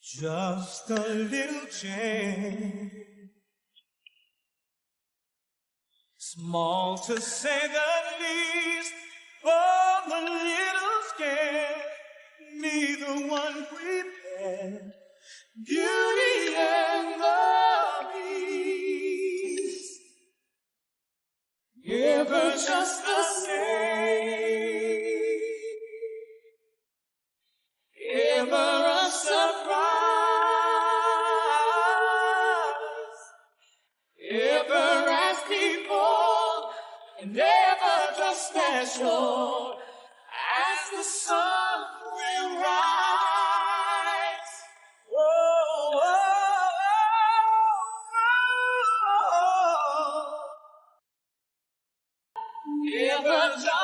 Just a little change, small to say the least, but a little scared, neither one prepared. Beauty and the Beast, ever just the same, ever a surprise, ever as before, and ever just as sure as the sun will rise. Oh, oh, oh, oh, oh. Ever just